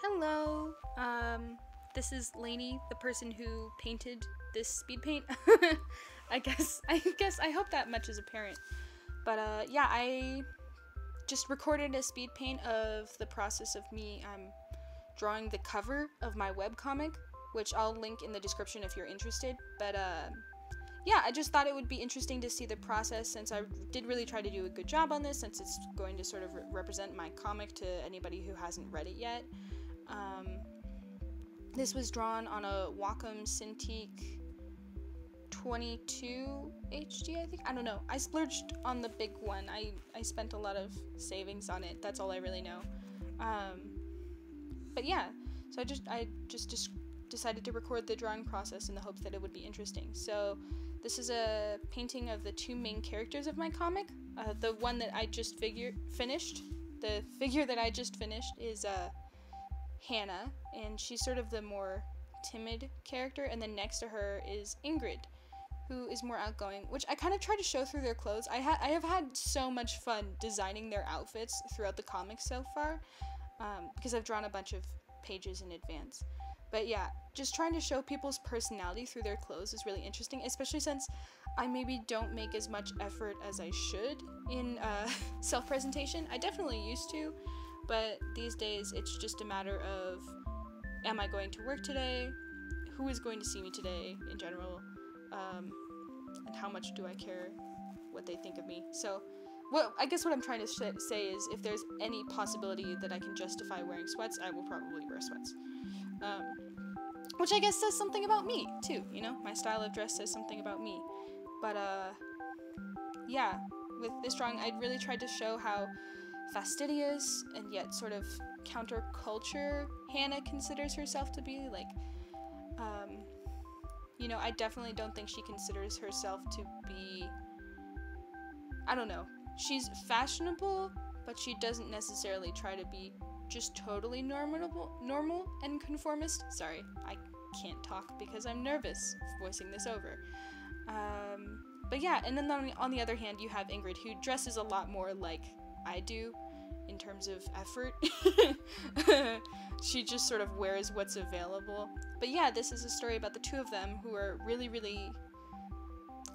Hello, this is Lainey, the person who painted this speed paint. I hope that much is apparent. But, yeah, I just recorded a speed paint of the process of me, drawing the cover of my webcomic, which I'll link in the description if you're interested. But, yeah, I just thought it would be interesting to see the process, since I did really try to do a good job on this, since it's going to sort of represent my comic to anybody who hasn't read it yet. This was drawn on a Wacom Cintiq 22 HD, I think. I don't know. I splurged on the big one. I spent a lot of savings on it. That's all I really know. But yeah, so I just decided to record the drawing process in the hopes that it would be interesting. So this is a painting of the two main characters of my comic. The one that I just finished. The figure that I just finished is Hannah, and she's sort of the more timid character, and then next to her is Ingrid, who is more outgoing, which I kind of try to show through their clothes. I have had so much fun designing their outfits throughout the comic so far, because I've drawn a bunch of pages in advance. But yeah, just trying to show people's personality through their clothes is really interesting, especially since I maybe don't make as much effort as I should in self-presentation. I definitely used to, but these days it's just a matter of, am I going to work today? Who is going to see me today in general? And how much do I care what they think of me? So, well, I guess what I'm trying to say is, if there's any possibility that I can justify wearing sweats, I will probably wear sweats. Which I guess says something about me, too, you know? My style of dress says something about me. But, yeah, with this drawing, I really tried to show how fastidious and yet sort of counterculture Hannah considers herself to be. Like, you know, I definitely don't think she considers herself to be, I don't know, she's fashionable, but she doesn't necessarily try to be just totally normal and conformist. Sorry, I can't talk because I'm nervous voicing this over. But yeah, and then on the other hand, you have Ingrid, who dresses a lot more like I do in terms of effort. She just sort of wears what's available. But yeah, this is a story about the two of them who are really, really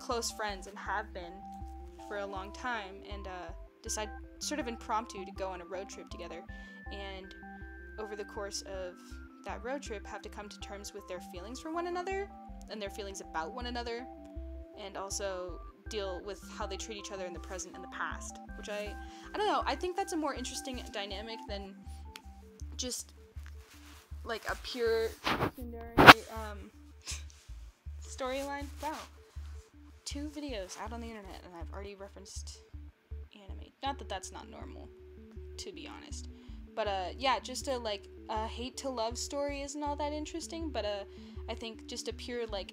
close friends and have been for a long time, and decide sort of impromptu to go on a road trip together, and over the course of that road trip have to come to terms with their feelings for one another and their feelings about one another, and also deal with how they treat each other in the present and the past, which I don't know, I think that's a more interesting dynamic than just like a pure secondary storyline. Wow, 2 videos out on the internet and I've already referenced anime. Not that that's not normal, to be honest, but yeah, just a like a hate to love story isn't all that interesting, but I think just a pure like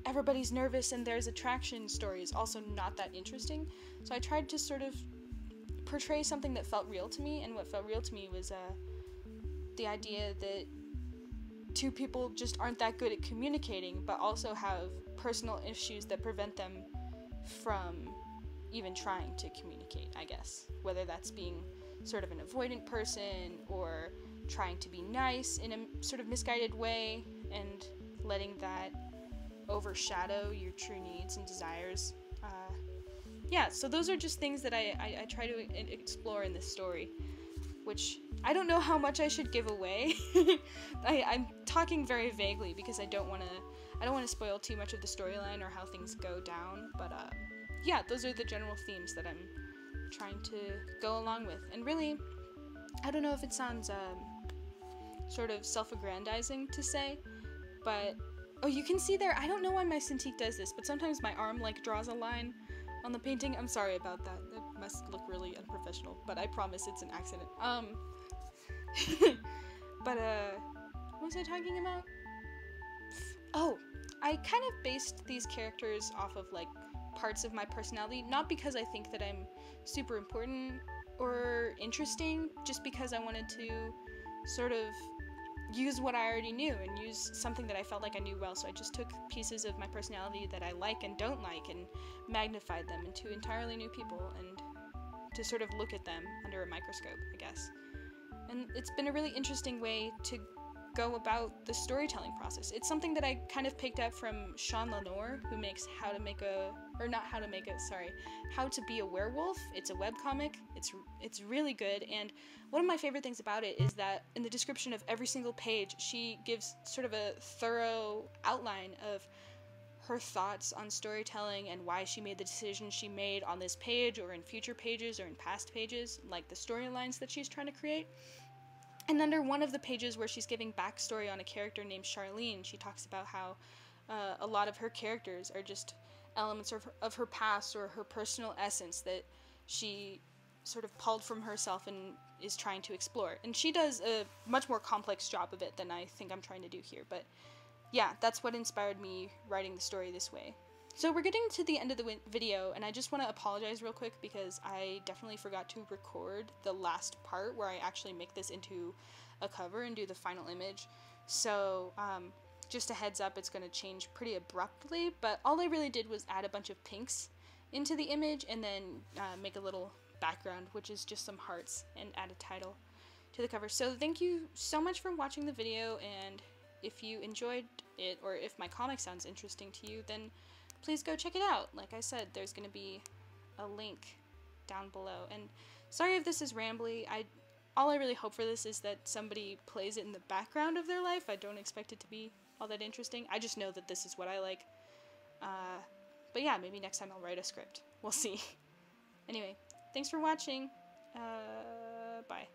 everybody's nervous and there's attraction story is also not that interesting. So I tried to sort of portray something that felt real to me, and what felt real to me was the idea that 2 people just aren't that good at communicating, but also have personal issues that prevent them from even trying to communicate, I guess. Whether that's being sort of an avoidant person, or trying to be nice in a sort of misguided way, and letting that overshadow your true needs and desires. Yeah, so those are just things that I try to explore in this story, which I don't know how much I should give away. I'm talking very vaguely because I don't want to spoil too much of the storyline or how things go down, but yeah, those are the general themes that I'm trying to go along with. And really, I don't know if it sounds sort of self-aggrandizing to say, but oh, you can see there, I don't know why my Cintiq does this, but sometimes my arm like draws a line on the painting. I'm sorry about that. It must look really unprofessional, but I promise it's an accident. But what was I talking about? Oh, I kind of based these characters off of like parts of my personality, not because I think that I'm super important or interesting, just because I wanted to sort of use what I already knew and use something that I felt like I knew well. So I just took pieces of my personality that I like and don't like and magnified them into entirely new people, and to sort of look at them under a microscope, I guess. And it's been a really interesting way to go about the storytelling process. It's something that I kind of picked up from Sean Lenore, who makes How to Be a Werewolf. It's a webcomic. It's really good, and one of my favorite things about it is that in the description of every single page, she gives sort of a thorough outline of her thoughts on storytelling and why she made the decisions she made on this page or in future pages or in past pages, like the storylines that she's trying to create. And under one of the pages where she's giving backstory on a character named Charlene, she talks about how a lot of her characters are just elements of her past or her personal essence that she sort of pulled from herself and is trying to explore. And she does a much more complex job of it than I think I'm trying to do here. But yeah, that's what inspired me writing the story this way. So we're getting to the end of the video, and I just want to apologize real quick because I definitely forgot to record the last part where I actually make this into a cover and do the final image. So just a heads up, it's going to change pretty abruptly, but all I really did was add a bunch of pinks into the image and then make a little background, which is just some hearts, and add a title to the cover. So thank you so much for watching the video, and if you enjoyed it, or if my comic sounds interesting to you, then please go check it out. Like I said, there's going to be a link down below. And sorry if this is rambly. All I really hope for this is that somebody plays it in the background of their life. I don't expect it to be all that interesting. I just know that this is what I like. But yeah, maybe next time I'll write a script. We'll see. Anyway, thanks for watching. Bye.